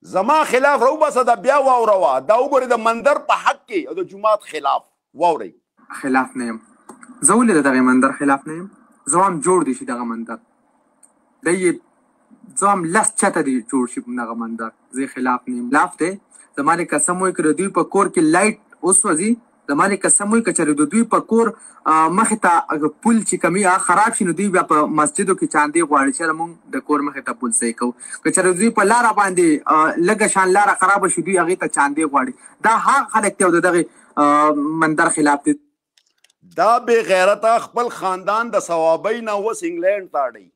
A: زما خلاف راوباسه دا بیا واوروه دا وګورئ د منظر په حق کې او د جومات خلاف واورئ
E: خلاف نه یم زه ولې د دغې منظر خلاف نه یم زه هم جوړ دی شي دغه منظر دی یې زه هم لس چته دی جوړ شي دغه منظر زه یې خلاف نه یم خلاف دی زما د قسم وایي که د دوی په کور کې لایټ وسوځي زما د قسم وایي که چېرې د دوی په کور مخې ته پل چې کوم خراب شي نو دوی بیا په مسجدو کې چاندې غواړي چې موږ د کور مخې ته پل صحیح کوو که چېرې دوی په لاره باندې لږه شان لاره خرابه شي دوی هغې ته چاندې غواړي دا هغه خلک دی او د دغې منظر خلاف دی
A: دا بې غیرته خپل خاندان د ثوابۍ نه اوس انګلینډ ته اړوي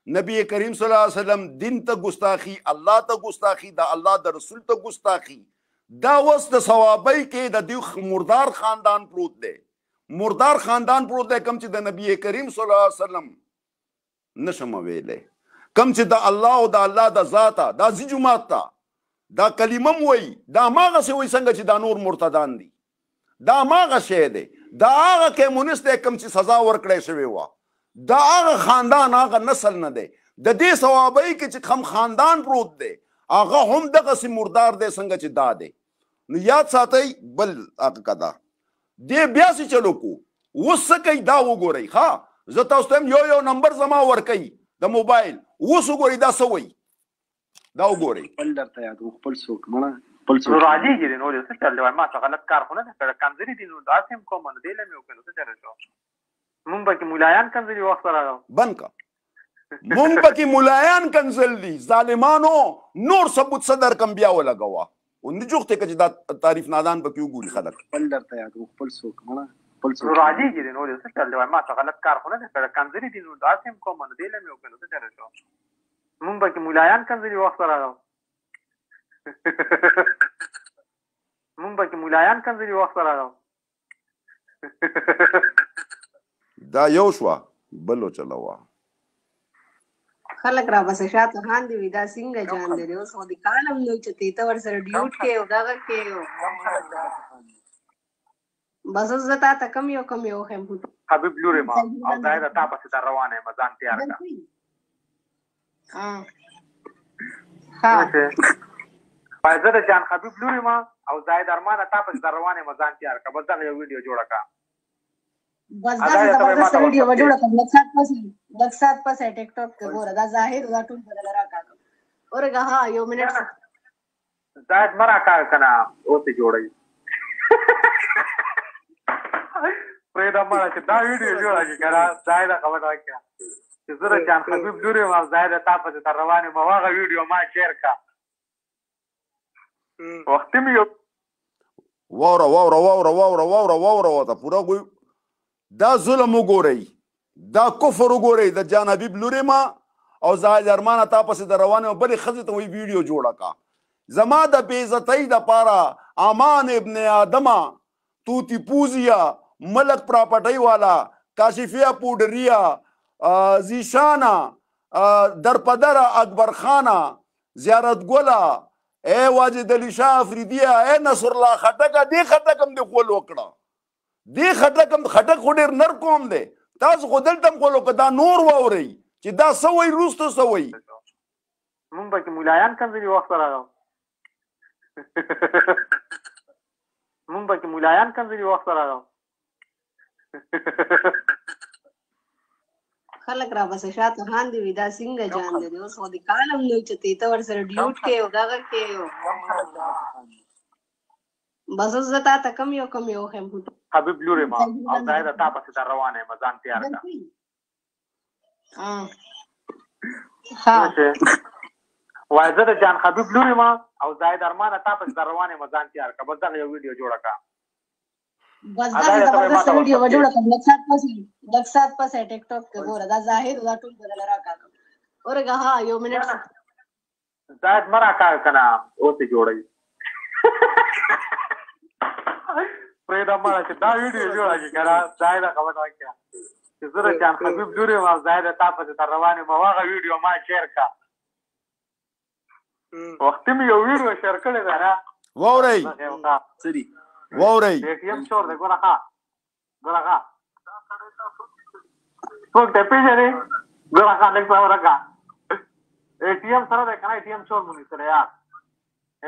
A: نبی کریم صلی الله علیه وسلم دین ته ګستاخي الله ته ګستاخي د الله د رسول ته ګستاخي دا اوس د ثوابۍ کې د دوی مردار خاندان پروت دی مردار خاندان پروت دی کوم چې د نبی کریم صلی الله علیه وسلم نشم ویلی کوم چې د الله او د الله د ذاته دا زی جماعت ته دا کلمه م وایي دا هماغسې وایي څنګه چې دا نور مرتدان دي دا هماغه شی دی دا هغه کمونیست دی کوم چې سزا ورکړی شوې وه دا هغه خاندان هغه نسل نه دی د دې ثوابۍ کې چې کم خاندان پروت دی هغه هم دغسې مردار دی څنګه چې دا دی نو یاد ساتئ بل هغه که دا دې بیا څه چلو کو اوس څه کوي دا وګورئ ښه زه تاسو ته یو نمبر زما ورکوي د موبایل اوس وګورئ دا څه وایي دا وګورئ
F: خپل درته یاد خپل څوک مړه خپل څوک
D: راځي نو څه چل دی ما څه غلط کار خو نه دی کړی کمزوري دي نو داسې هم کوم نو دی له مې وکړو څه چلو شو مونږ پکې مولایان کنځلي وخت راغلو
A: بند کا مونږ پکې مولایان کنځل دي ظالمانو نور ثبوت صدر کم بیا ولګوه او نه جوخته چې دا تعریف نادان پکې وګوري خلک
F: خپل درته یاد خپل څوک مړه خپل څوک
D: راځي نو څه چل دی ما څه غلط کار خو نه دی کړی کمزوري دي نو داسې هم کوم نو دی له مې وکړو څه چلو شو مونږ پکې مولایان کنځلي وخت راغلو مونږ پکې مولایان کنځلي وخت راغلو
A: دا یو شوه بلو چلوه
G: خلک را بس شاته خاندي وي دا څنګه جان دی اوس خو د کالم نو چې ته ورسره ډیوټ کې او دغه کې بس زه تا ته کم یو خیم
D: حبیب لوري ما او دا د تا پسې در روانه یم ځان تیار کا فایزه د جان حبیب لوري ما او زاید ارمان تا پسې در روانه یم ځان تیار کا بس دا یو ویډیو جوړه کا
G: بس دا زبردست ویډیو جوړه کړم لږ سات پسې ټیک ټاک کې ګوره دا ظاهر دا ټول بدل راکاږه اورګه ها یو منټ
D: زاید مرا کا کنه اوته جوړای پرېدا ما چې دا ویډیو جوړه کی کرا زاید خبر راکړه چې زره جان حبیب لوري ما زاید تا پسې تر روانه ما واغه ویډیو ما شیر کا وخت می یو
A: واوره تا پورا ګوي دا ظلم وګورئ دا کفر وګورئ د جان حبیب لوري ما او زاید ارمانه تا پسې د روانه بلې ښځې ته وایي ویډیو جوړه کا زما د بې عزتۍ دپاره امان ابن آدمه توتی پوزیا ملک پراپرټۍ والا کاشفیه پوډریا زیشانه درپدره اکبر خانه زیارت ګله اے واجد علی شاه افریدیه اے نصر الله خټکه دې خټک هم دې خول وکړه دې خټک هم خټک خو ډېر نر قوم دی تاسو خو دلته هم خول وکړه دا نور واورئ چې دا څه وایي وروسته څه وایي
D: مونږ پکې مولایان کنځلي وخت راغلو مونږ به کې مولایان کنځلي وخت راغو
G: خلک را بس شاته هاندي وي دا څنګه جان دي اوس خو دې کالم نو چې ته ور سره ډیوټ کې او دغه کې بس زه تا کم یو هم
D: حبیب لوري ما او زاید تا پسې در روانه مزان تیار کا
G: ها
D: وای زه د جان حبیب لوري ما او زاید ارمان تا پسې در روانه مزان تیار کا بس دا یو ویډیو جوړه کا
G: بس دا زبردست ویډیو جوړه کړم لږ سات پسې ټیک ټاک کې ګوره دا ظاهر دا ټول بدل راکا اورګه ها یو منټ
D: زاید مرا کا کنه اوسه جوړي پرېدا ما چې دا ویډیو جوړه کی کنه زاید خبر راکړه چې زه جان حبیب لوري ما زاید تا پسې در روانه ما واغه ویډیو ما شیر کا وخت می یو ویډیو شیر کړی دا نه
A: ووري
F: سری
A: ووري
D: ټیم شور دې ګورا ښه څوک ته پیژنې ګورا ښه لیک پاو راکا ټیم سره ده کنه ټیم شور مونږ سره یار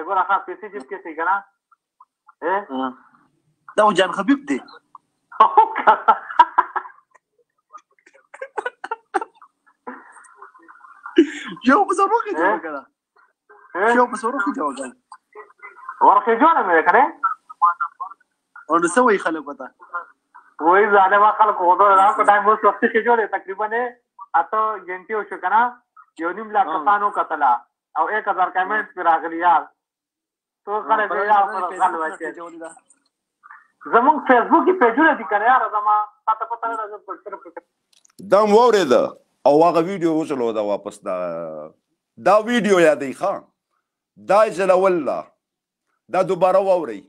D: ګورا ښه پیسې جیب کې څنګه نه
F: دا جان حبیب دی یو په زړه کې جوړ کړه
D: ورکه جوړه مې کړې
F: او نو سوي خلک وتا
D: وای زاده ما خلک وځو راکو ټایم وس وخت کې جوړه تقریبا اته غنټه وشو کنه یو نیم لا کسانو کتلا او 1000 کمنټ پر راغلی یار تو خلک یا پر غل وځي زمون فیسبوک پیجونه دي کنه یار زما تاسو پته نه راځي
A: دم وره ده او هغه ویډیو وچلو دا واپس دا ویډیو یادې ښه دا جلول دا دوباره ووري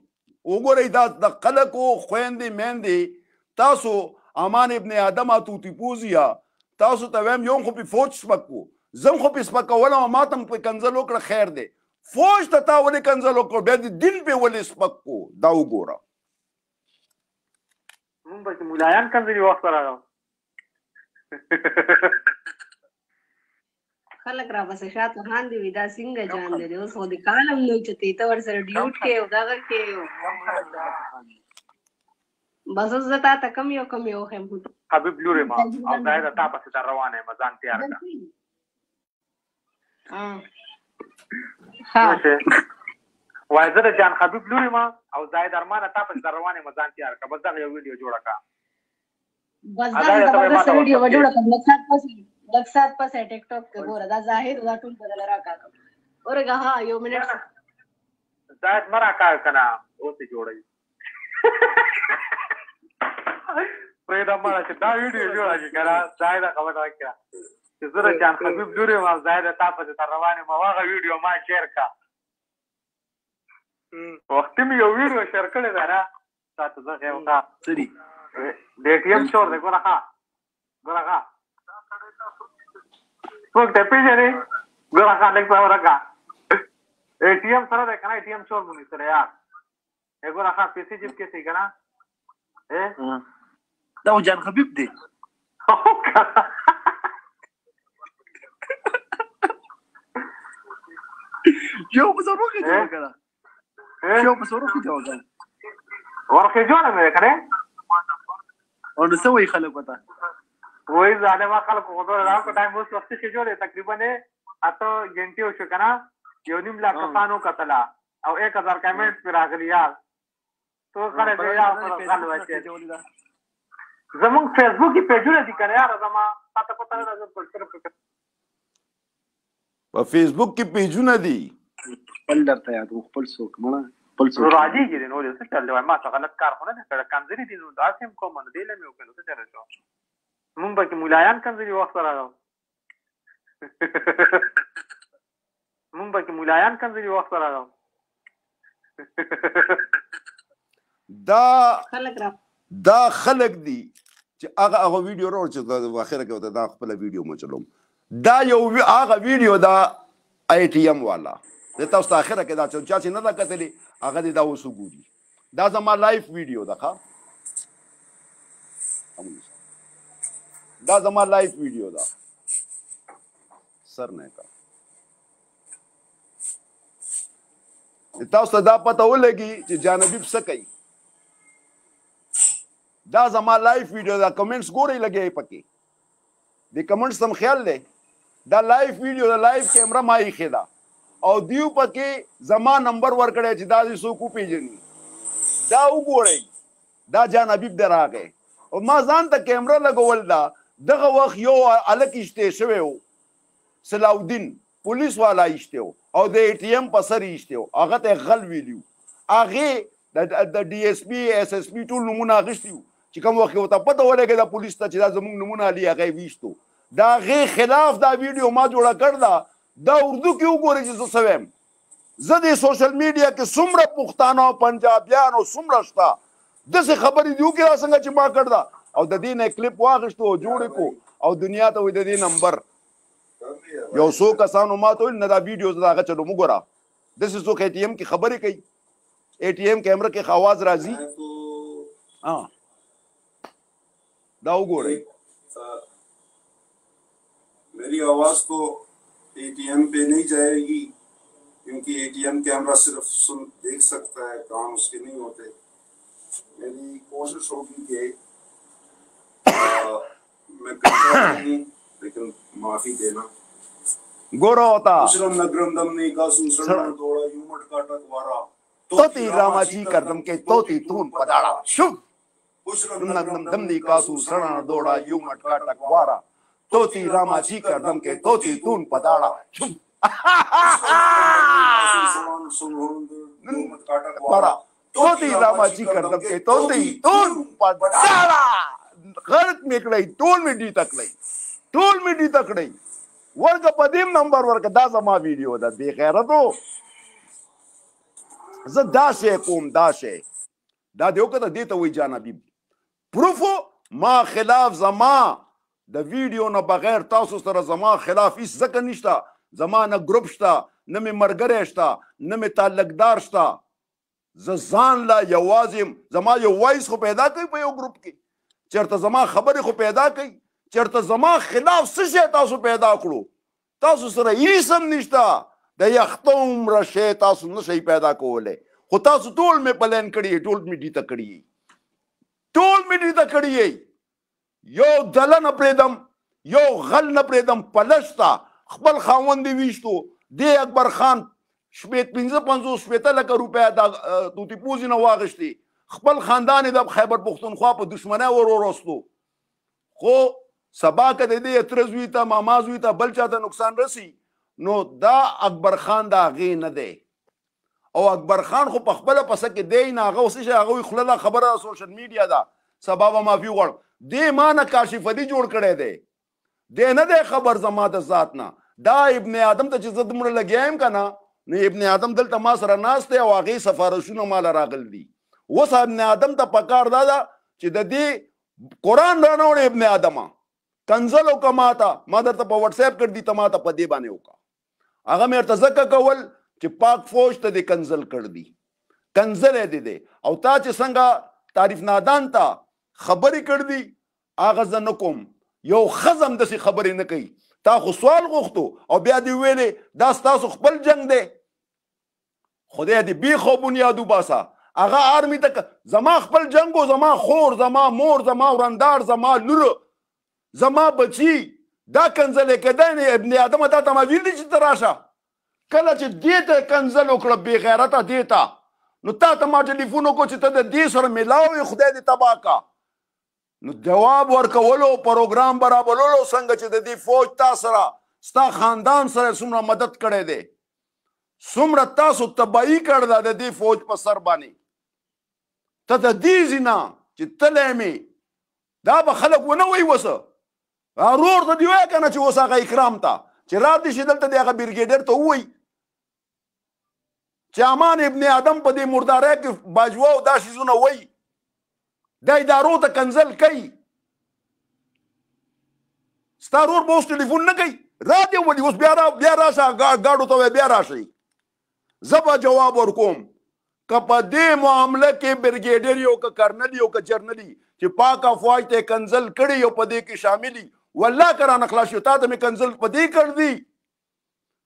A: وګورئ دا د خلکو خويندې میندې تاسو امان ابن آدم توتی پوزیا تاسو ته ویم یو خو په فوج سپکو زم خو په سپکول او ماتم په کنزل وکړه خیر دی فوج ته تا ولې کنزل وکړ بیا د دین په ولې سپکو دا وګوره
D: مونږ به مولایان کنزلي وخت راغو
G: خلک را بس شاته هاندي وي دا څنګه جان دي اوس خو دې کالم نو چې ته ور سره ډیوټ کې او دغه کې بس زه تا کم یو هم
D: حبیب لوري ما او زاید تا پسې در روانه مزان تیار کا
G: ها
D: وای زه د جان حبیب لوري ما او زاید ارمان تا پسې در روانه مزان تیار کا بس دا یو ویډیو جوړه کا
G: بس دا زبردست ویډیو جوړه کړم لږ سات پسې ټیک ټاک کې ګوره دا ظاهر دا ټول بدل راکا اورګه ها یو منټ
D: زاید مرا کا کنه اوسه جوړي پرېدا ما چې دا ویډیو جوړه کی کنه زاید خبر راکړه چې زه جان حبیب لوري ما زاید تا پسې در روانه ما واغه ویډیو ما شیر کا وخت می یو ویډیو شیر کړی دا نه تاسو زه غوښه
F: سری
D: دې ټیم شور دې ګورا ښه څوک ته پیژنې ګورا ښه لیک پاو راکا ټیم سره ده کنه ټیم شور مونږ سره یار ګورا ښه پیسې جیب کې څنګه نه
F: دا جان حبیب دی یو په زړه کې جوړ کړه
D: ورکه جوړه مې کړې
F: او نو سوي خلک وتا
D: وای زاده ما خلک وځو راکو ټایم وس وخت کې جوړه تقریبا اته غنټه وشو کنه یو نیم لا کسانو کتلا او 1000 کمنټ پر راغلی یار تو خلک یا پر غل وځي زمون فیسبوک پیجونه دي کنه یار زما تاسو پته نه راځي
A: په فیسبوک کې پیجونه دي
F: خپل درته یاد خپل څوک مړه خپل څوک
D: راځي ګرې نو څه چل دی ما څه غلط کار خو نه کړ کنځري دي نو داسې کوم نه دی لمه وکړو څه چل شو مونږ به مولایان کنځري وخت راغو مونږ به مولایان کنځري وخت راغو
A: دا خلک دي چې هغه ویډیو ورو چې د اخره کې وته دا خپل ویډیو مچلوم دا یو هغه ویډیو دا آی ټی ایم والا د تاسو اخره کې دا چې نه دا کتلی هغه دا اوس وګوري دا زما لایف ویډیو ده ښه دا زما لایف ویډیو ده سر نه کا تاسو ته دا پته ولګي چې جانبیب څه کوي دا زما لایف ویډیو دا کمنټس ګورئ لګئ پکې د کمنټس تم خیال دی دا لایف ویډیو دا لایف کیمرا ما ایښې ده او دیو پکې زما نمبر ورکړی چې دا دې څوک وپېژني دا وګورئ دا جان حبیب دی راغی او ما ځان ته کیمرا لګول ده دغه وخت یو هلک ایشتی شوی و صلاح الدین پولیس والا ایشتی و او د اے ټي ایم په سر ایشتی و هغه ته یې غل ویلي و هغې د ډي ایس پي ایس ایس پي ټول نومونه اخیستي وو چې کوم وخت ورته پته ولګېده پولیس ته چې دا زموږ نومونه علي هغه یې ویشتو د هغې خلاف دا ویډیو ما جوړه کړ ده دا اردو کې وګورئ چې زه څه وایم زه د سوشل میډیا کې څومره پښتانه او پنجابیان او څومره شته داسې خبرې دي وکړې څنګه چې ما کړ ده او د دې نه کلیپ واخیستو او جوړ کړو او دنیا ته وایي د دې نمبر یو څو کسانو ما ته ویل نه دا ویډیو زه د هغه چلو مو ګوره داسې څوک اے ټي ایم کې خبرې کوي اے ټي ایم کیمرا کې آواز راځي دا وګورئ
B: मेरी आवाज तो एटीएम पे नहीं जाएगी क्योंकि एटीएम कैमरा सिर्फ देख सकता है, काम उसके नहीं होते। मेरी कोशिश होगी कि मैं करता हूँ लेकिन माफी देना।
A: गोरा होता
B: नगरम दमनी का सूसना दौड़ा यूमट का टकवारा
A: तोती रामाची करदम के तोती तून पदाड़ा शुभ नगरम दमनी का सूसना दौड़ा यूमट का टकवारा तोती रामाची करदम के तोती तून पदाड़ा शुभ तोती रामाची करदम के तोती तून पदाड़ा गर्क में कड़ई टोल में डी तकड़ई टोल में डी तकड़ई वर्ग पदीम नंबर वर्ग दा जमा वीडियो दा बेगैरतो ز دا شی کوم دا شی دا دیو کته دی ته وی جان حبیب پروفو ما خلاف زما د ویډیو نه بغیر تاسو سره زما خلاف هیڅ ځکه نشته زما نه ګروپ شته نه مې ملګری شته نه مې تعلقدار شته زه ځان لا یوازې زما یو وایس خو پیدا کوي په یو ګروپ کې چېرته زما خبرې خو پیدا کوي چېرته زما خلاف څه شی تاسو پیدا کړو تاسو سره هیڅ هم نشته د یخته عمره شی تاسو نشئ پیدا کولی خو تاسو ټول مې پلین کړي ټول مې ډي ته کړي ټول مې ډي ته کړي یو دله نه پرېږدم یو غل نه پرېږدم پلشته خپل خاوند یې ویشتو دی اکبر خان پنځه 50 لکه روپۍ د توتي پوزې نه واخیستې خپل خاندان یې د خیبر پښتونخوا په دشمنۍ وروستو خو سبا که د دې اتره زوی ته ماما زوی ته بل چا ته نقصان رسي نو دا اکبر خان د هغې نه دی او اکبر خان خو په خپله پسه کې دی نه هغه اوس چې هغه خلله خبره سوشل میډیا ده سبا به معافي غواړم دی ما نه کاشف علي جوړ کړی دی دی نه دی خبر زما د ذات نه دا ابن آدم ته چې زه دومره لګیا یم که نه نو ابن آدم دلته ما سره ناست دی او هغې سفارشونه ماله راغلي دي اوس ابن آدم ته پکار دا ده چې د دې قرآن رانوړې ابن آدمه کنزل وکړه ما ته ما درته په وټساپ کړ دي ته ما ته په دې باندې وکړه هغه مې ورته ځکه کول چې پاک فوج ته دې کنزل کړ دي کنزل یې دی او تا چې څنګه تعریف نادان ته خبرې کړ دي هغه زه نه کوم یو ښځه هم داسې خبرې نه کوي تا خو سوال غوښتو او بیا دې ویلې دا ستاسو خپل جنګ دی خدای دې بیخ او بنیاد وباسه هغه آرمي ته زما خپل جنګ و زما خور زما مور زما ورندار زما لور زما بچي دا کنزل کېدی نه ابن آدمه تا ته ما ویل دي چې ته راشه کله چې دې ته کنزل وکړه بې غیرته دې ته نو تا ته ما ټلیفون وکړو چې ته د دې سره میلاو یې خدای دې تباه کا نو جواب ورکولو پروګرام برابرولو څنګه چې د دې فوج تا سره ستا خاندان سره څومره مدد کړی دی څومره تاسو تباهي کړ ده د دې فوج په سر باندې ته د دې ځینه چې تلی مې دا به خلک ونه وایي وسه رور ته دې وایه که نه چې اوس هغه اکرام ته چې را دې شي دلته د هغه برګیډر ته ووایي چې امان ابن آدم په دې مردارۍ کې باجوه او دا شیزونه وایي دا ادارو ته کنزل کوي ستا رور به اوس ټلیفون نه کوي را دې ولي اوس بیا راشه ګاډو ته بیا راشئ زه به جواب ورکوم که په دې معامله کې برګیډر یو که کرنل یو که جرنلي چې پاک افواج ته کنزل کړي او په دې کې شاملي والله که رانه خلاص شو تا ته مې کنزل په دې کړ دي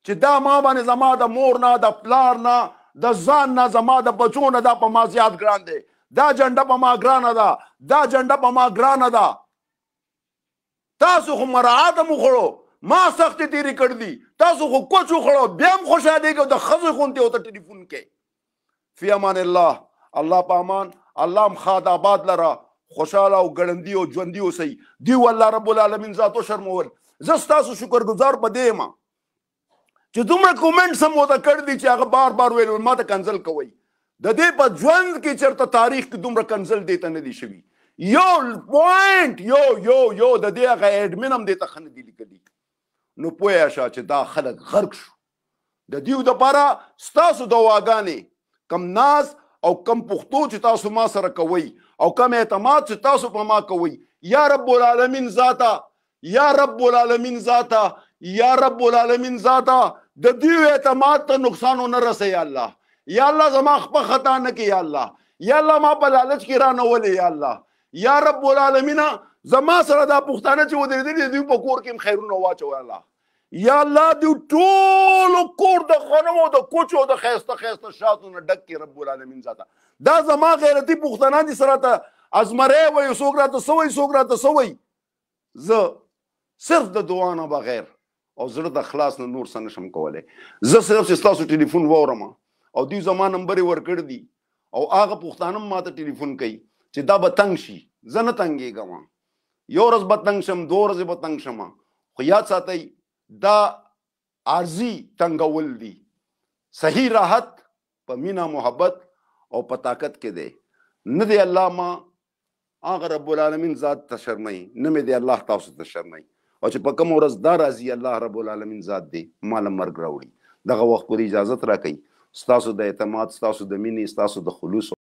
A: چې دا ما باندې زما د مور نه د پلار نه د ځان نه زما د بچو نه دا په ما زیات ګران دی دا جنډه په ما ګرانه ده، دا جنډه په ما ګرانه ده. تاسو خو مراعات مو خوړو، ما سختې تیرې کړ دي، تاسو خو کوچ وخوړو، بیا هم خوشحالېږئ د ښځې غوندې ورته ټلیفون کوي. فی امان الله، الله په امان، الله هم ښاد آباد لره، خوشحاله او ګړندي او ژوندي اوسئ. دیو الله رب العالمین ذات وشرمول. زه ستاسو شکرګزار په دې یم چې دومره کومنټس هم ورته کړي دي چې هغه بار بار ویل ما ته کنسل کوئ. د دې په ژوند کې چېرته تاریخ کې دومره کنسل دې ته نه دي شوي. یو پوینټ یو د دې هغه ایډمن هم دې ته ښه نه دي لیکلي. نو پوه شه چې دا خلک غرق شو. د دیو دپاره ستاسو دواګانې کم ناز او کم پښتو چې تاسو ما سره کوئ او کم اعتماد چې تاسو په ما کوئ، یا رب العالمین ذاته، یا رب العالمین ذاته، یا رب العالمین ذاته د دیو اعتماد ته نقصان ونه رسه. یا الله، یا الله زما خپه خطا نه کې، یا الله، یا الله ما په لالچ کې را نه ولې، یا الله، یا رب العالمین زما سره دا پښتانه چې ودرېدلي دوی په کور کې هم خیرونه واچوه. الله، یا الله دوی ټول کور د غنمو د کوچو د ښایسته ښایسته شاتو نه ډک کړي رب العالمین ذاته. دا زما غیرتي پښتانه دي سره ته ازمری وایي، څوک راته څه وایي، څوک راته څه وایي. زه صرف د دعا نه بغیر او زړه د خلاص نه نور څه نشم کولی. زه صرف چې ستاسو ټلیفون واورم او دوی زما نمبر یې ورکړي دي او هغه پښتانه هم ما ته ټلیفون کوي چې دا به تنګ شي. زه نه تنګېږم، یو ورځ به تنګ شم، 2 ورځې به تنګ شم، خو یاد ساتئ دا عارضي تنګول دي. صحیح راحت په مینا محبت او په طاقت کې دی. نه دی الله ما هغه رب العالمین ذات ته شرموي، نه مې دی الله تاسو ته شرموي. او چې په کوم ورځ دا راځي الله رب العالمین ذات دی ماله مرګ راوړي. دغه وخت پورې اجازت راکوئ. ستاسو د اعتماد، ستاسو د مینې، ستاسو د خلوص